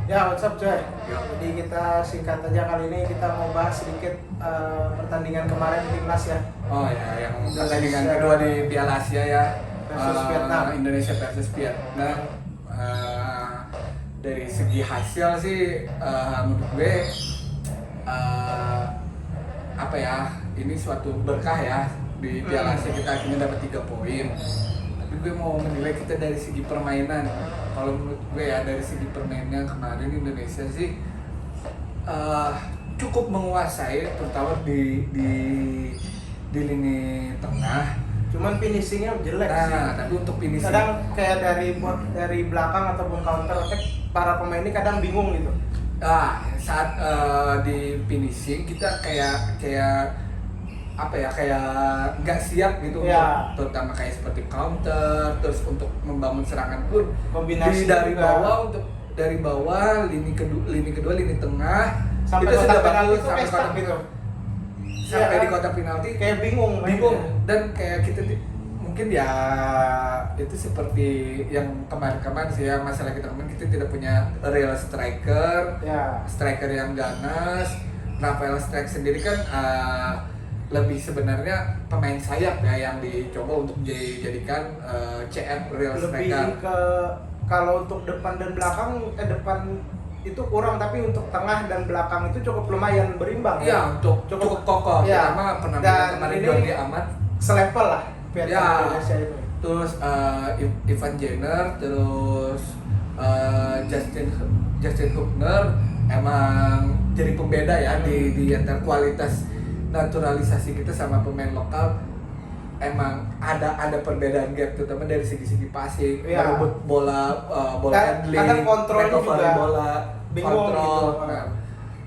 Ya, what's up coy? Ya. Jadi kita singkat aja kali ini kita mau bahas sedikit pertandingan kemarin timnas ya. Oh ya, yang Indonesia. pertandingan kedua di Piala Asia ya. Versus Vietnam. Indonesia versus Vietnam. Dari segi hasil sih, menurut gue apa ya? Ini suatu berkah ya di Piala Asia kita akhirnya dapat 3 poin. Tapi gue mau menilai kita dari segi permainan. Kalau menurut gue ya dari segi permainan kemarin Indonesia sih cukup menguasai, terutama di lini tengah. Cuman finishingnya jelek sih. Tapi untuk finishing Kadang kayak dari belakang ataupun counter attack para pemain ini kadang bingung gitu. saat di finishing kita kayak apa ya, kayak nggak siap gitu Ya. terutama kayak seperti counter, terus untuk membangun serangan pun Kombinasi dari juga. bawah, untuk dari bawah lini kedua lini tengah Sampai kita kotak sudah penalti bagus itu sampai kayak stuck kotak gitu. sampai Iya, di kotak penalti Kayak bingung bingung mainnya. dan kayak kita mungkin ya itu seperti yang kemarin sih ya, masalah kita kemarin kita tidak punya real striker Ya. yang ganas. Rafael Strike sendiri kan lebih sebenarnya pemain sayap ya yang dicoba untuk dijadikan CF real Lebih striker. ke kalau untuk depan dan belakang depan itu kurang, tapi untuk tengah dan belakang itu cukup lumayan berimbang. Iya, untuk cukup kokoh. Ya. Pertama penampilan Dan kemarin ini Jordi Amat, selevel lah Vietnam Ya. Indonesia itu. terus Ivan Jenner, terus Justin Hubner emang jadi pembeda ya di antara kualitas naturalisasi kita sama pemain lokal. Emang ada perbedaan gap, terutama dari segi passing, Iya. merebut bola handling, Kadang kontrolnya recovery juga bola, bingung kontrol. gitu. Nah,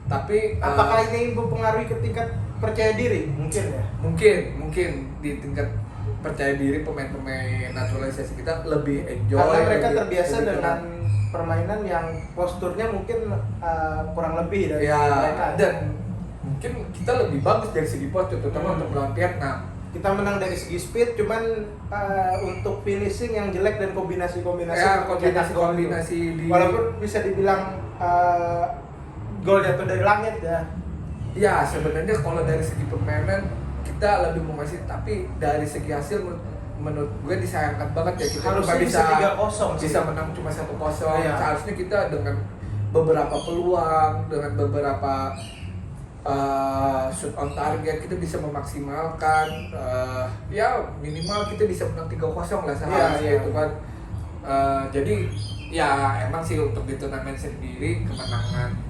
tapi Apakah ini mempengaruhi ke tingkat percaya diri? Mungkin ya. mungkin di tingkat percaya diri pemain-pemain naturalisasi kita lebih enjoy, Karena mereka lebih- terbiasa lebih dengan tenang. permainan yang posturnya mungkin kurang lebih dari Ya, mereka. dan mungkin kita lebih bagus dari segi postur, terutama untuk melawan Vietnam. Kita menang dari segi speed, cuman untuk finishing yang jelek dan kombinasi-kombinasi Ya, untuk mencetak gol itu. kombinasi di Walaupun bisa dibilang gol jatuh dari langit ya. ya sebenarnya kalau dari segi permainan kita lebih menguasai, tapi dari segi hasil menurut gue disayangkan banget ya kita Harusnya cuma bisa 3-0 sih. bisa menang cuma 1-0. Iya. Seharusnya kita dengan beberapa peluang, dengan beberapa shoot on target kita bisa memaksimalkan, ya minimal kita bisa menang 3-0 lah seharusnya. Iya. Itu kan jadi ya emang sih untuk di turnamen sendiri kemenangan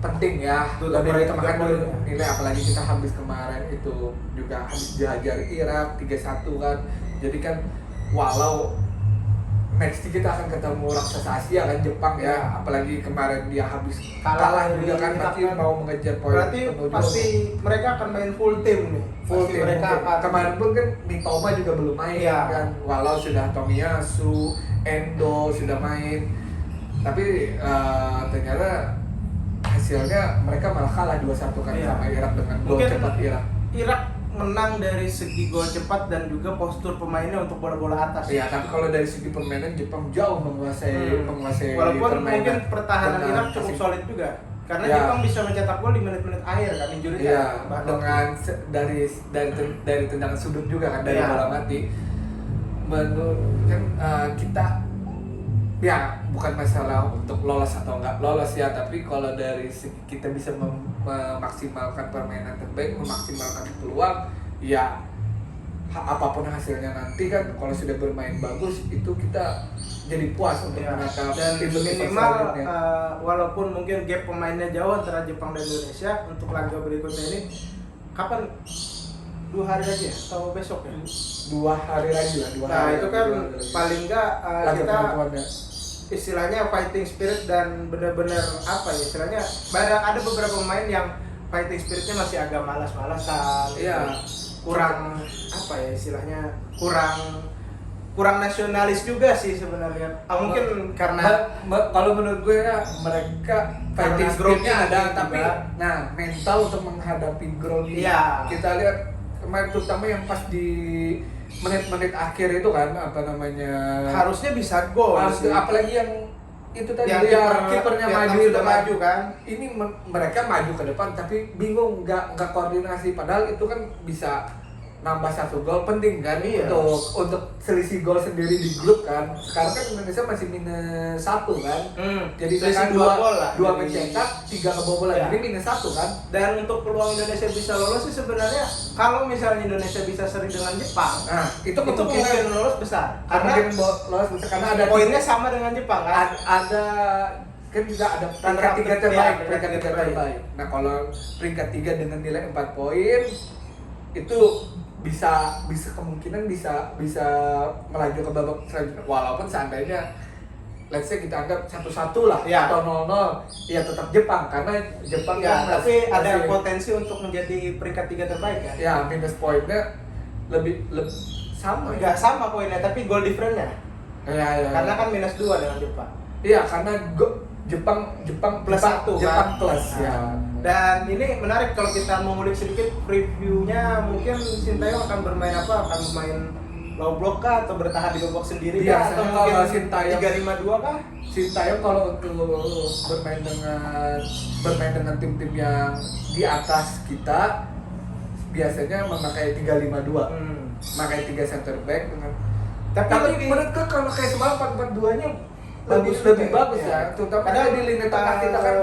penting ya. Betul, Lebih apalagi ditemakan 3 poin dulu ya. nilai, apalagi kita habis kemarin itu juga habis dihajar Irak 3-1 kan. Jadi kan walau next kita akan ketemu raksasa Asia kan, Jepang ya, apalagi kemarin dia habis kalah juga kan, berarti mau mengejar poin Berarti penuh pasti mereka akan main full tim nih. full Pasti tim. mereka akan Kemarin pun kan Mitoma juga belum main. Iya. Kan, walau sudah Tomiyasu, Endo sudah main, tapi ternyata hasilnya mereka malah kalah 2-1 kan. Iya. Sama Irak dengan gol Mungkin cepat Irak. Irak menang dari segi gol cepat dan juga postur pemainnya untuk bola-bola atas. Iya, tapi kalau dari segi permainan Jepang jauh menguasai Walaupun permainan. mungkin pertahanan Dengan Irak cukup passing. solid juga. Karena Ya. Jepang bisa mencetak gol di menit-menit akhir kan, injury Iya, time. dengan dari tendangan sudut juga kan, dari Iya. bola mati. Menurut kan kita ya bukan masalah untuk lolos atau enggak lolos ya, tapi kalau dari segi kita bisa memaksimalkan permainan terbaik, memaksimalkan peluang, ya apapun hasilnya nanti kan, kalau sudah bermain bagus itu kita jadi puas untuk Ya. menatap Dan tim minimal selanjutnya. walaupun mungkin gap pemainnya jauh antara Jepang dan Indonesia, untuk laga berikutnya ini kapan? 2 hari lagi ya? Atau besok ya? 2 hari lagi lah, 2 Nah hari itu lagi, kan 2 hari lagi. paling enggak Laga kita penentuannya. istilahnya fighting spirit dan benar-benar apa ya istilahnya, ada beberapa pemain yang fighting spiritnya masih agak malas-malasan. Iya. Kurang apa ya istilahnya, kurang nasionalis juga sih sebenarnya. Mungkin karena Kalau menurut gue ya, mereka fighting Karena spiritnya grogi ada, juga. tapi nah mental untuk menghadapi grogi. Iya. Kita lihat kemarin terutama yang pas di menit-menit akhir itu kan, apa namanya, harusnya bisa gol sih. apalagi yang itu tadi yang ya, kipernya Vietnam maju sudah maju kan. ini mereka maju ke depan tapi bingung nggak koordinasi, padahal itu kan bisa nambah 1 gol penting kan. Iya. untuk selisih gol sendiri di grup kan. Sekarang kan Indonesia masih -1 kan. Jadi selisih kan 2 gol lah. 2 Jadi- mencetak, 3 kebobolan. Iya. Jadi -1 kan. Dan untuk peluang Indonesia bisa lolos sih sebenarnya kalau misalnya Indonesia bisa seri dengan Jepang, Nah, itu itu kemungkinan mungkin lolos besar. Karena lolos bisa karena ada poinnya sama dengan Jepang kan. ada kan juga ada peringkat 3 Runner-up, terbaik, ya, peringkat 3 terbaik. Nah, kalau peringkat 3 dengan nilai 4 poin itu bisa kemungkinan bisa melaju ke babak selanjutnya, walaupun seandainya let's say kita anggap 1-1 lah Ya. atau 0-0, ya tetap Jepang karena Jepang Ya, kan tapi ada masih- potensi untuk menjadi peringkat 3 terbaik ya. ya minus poinnya lebih sama ya. Enggak sama poinnya, tapi goal difference-nya. Ya. Karena kan -2 dengan Jepang. Iya, karena Jepang Plus 1 Jepang kan. plus ya. Dan ini menarik kalau kita mengulik sedikit previewnya, mungkin Sintayong akan bermain apa? Akan bermain low block kah atau bertahan di babak sendiri kah? Biasanya Atau kalau mungkin Sintayong- 3-5-2 kah? Sintayong kalau untuk bermain dengan tim-tim yang di atas kita biasanya memakai 3-5-2. Memakai 3 center back dengan tapi menurutku kalau kayak semalam 4-4-2-nya lebih bagus ya. Terutama Kadang di lini tengah kita kan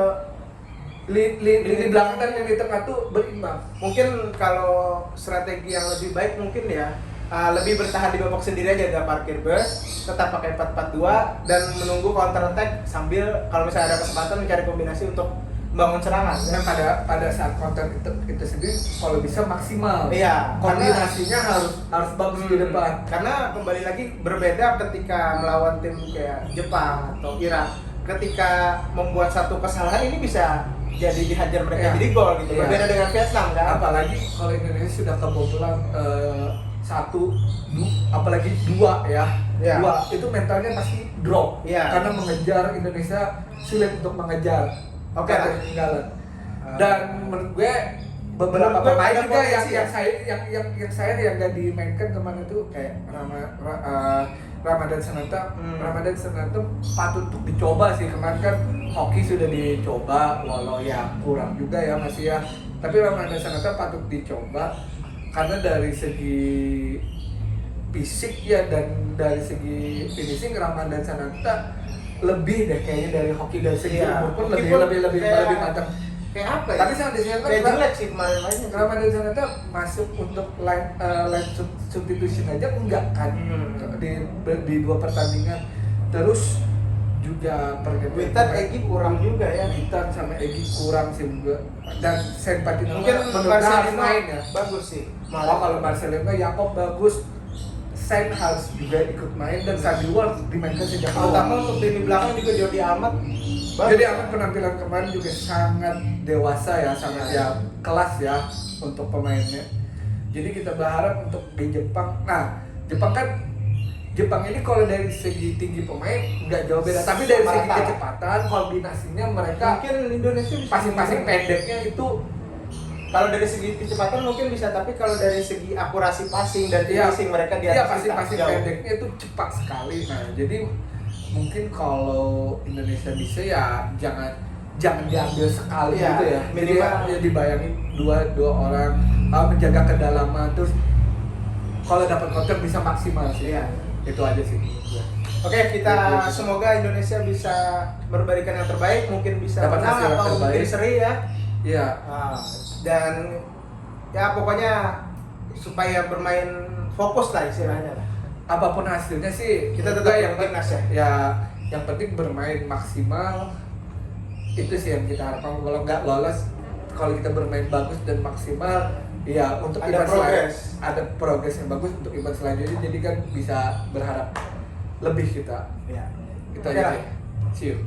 lini belakang dan lini tengah tuh berimbang. Mungkin kalau strategi yang lebih baik mungkin ya lebih bertahan di babak sendiri aja, gak parkir bus, tetap pakai 4-4-2 dan menunggu counter attack sambil kalau misalnya ada kesempatan mencari kombinasi untuk membangun serangan. Dan pada saat konten itu sendiri kalau bisa maksimal. Iya, koordinasinya harus bagus di depan. Karena kembali lagi berbeda ketika melawan tim kayak Jepang atau Irak. Ketika membuat satu kesalahan ini bisa jadi dihajar mereka Iya. jadi gol gitu. Iya. Berbeda dengan Vietnam kan. Apalagi kalau Indonesia sudah kebobolan 1, apalagi 2 ya. Iya. 2 itu mentalnya pasti drop. Iya. Karena mengejar Indonesia sulit untuk mengejar. Oke Karena lah. ketinggalan. Dan menurut gue beberapa Menurut gue pemain ada juga potensi ya? yang saya yang nggak dimainkan kemarin itu kayak Ramadan Sananta. Ramadan Sananta patut untuk dicoba sih. Kemarin kan hoki sudah dicoba, walau ya kurang juga ya masih ya. Tapi Ramadan Sananta patut dicoba karena dari segi fisik ya dan dari segi finishing Ramadan Sananta lebih deh kayaknya dari hoki, dari segi Iya. umur pun Hoki lebih pun kayak- matang. Kayak apa ya? Tapi sama Desember kayak jelek sih kemarin-kemarin. Ramadan Sananta masuk untuk line substitution aja enggak kan di 2 pertandingan. Terus juga Witan Egy kurang juga ya. Witan sama Egy kurang sih juga. Dan Sempatino Mungkin harus Marcelino main ya. bagus sih. Oh, kalau Marcelino, Yakob bagus. Sen harus juga ikut main dan Sandy Ward dimainkan sejak awal. Terutama untuk lini belakang juga Jordi Amat. Jadi Ahmad penampilan kemarin juga sangat dewasa ya, sangat ya kelas ya untuk pemainnya. Jadi kita berharap untuk di Jepang. Nah, Jepang ini kalau dari segi tinggi pemain nggak jauh beda, tapi dari segi Rata. kecepatan, koordinasinya mereka Mungkin Indonesia bisa passing pendeknya itu kalau dari segi kecepatan mungkin bisa, tapi kalau dari segi akurasi passing dan Iya. finishing mereka di iya atas kita, passing jauh. pendeknya itu cepat sekali. Nah, jadi mungkin kalau Indonesia bisa ya jangan diambil sekali Iya, gitu ya. minimal. Jadi ya dibayangin dua orang menjaga kedalaman, terus kalau dapat counter bisa maksimal sih. Iya. Itu aja sih. Oke, kita semoga Indonesia bisa memberikan yang terbaik, mungkin bisa Dapat menang hasil yang atau mungkin terbaik. seri ya. Iya. Dan ya pokoknya supaya bermain fokus lah istilahnya lah. Apapun hasilnya sih Kita tetap yang timnas ya. Ya, yang penting bermain maksimal. Itu sih yang kita harapkan. Kalau nggak lolos, kalau kita bermain bagus dan maksimal, ya untuk Ada event progres. ada progres yang bagus untuk event selanjutnya. Jadi kan bisa berharap lebih kita. Ya. Kita Oke aja. lah. See you.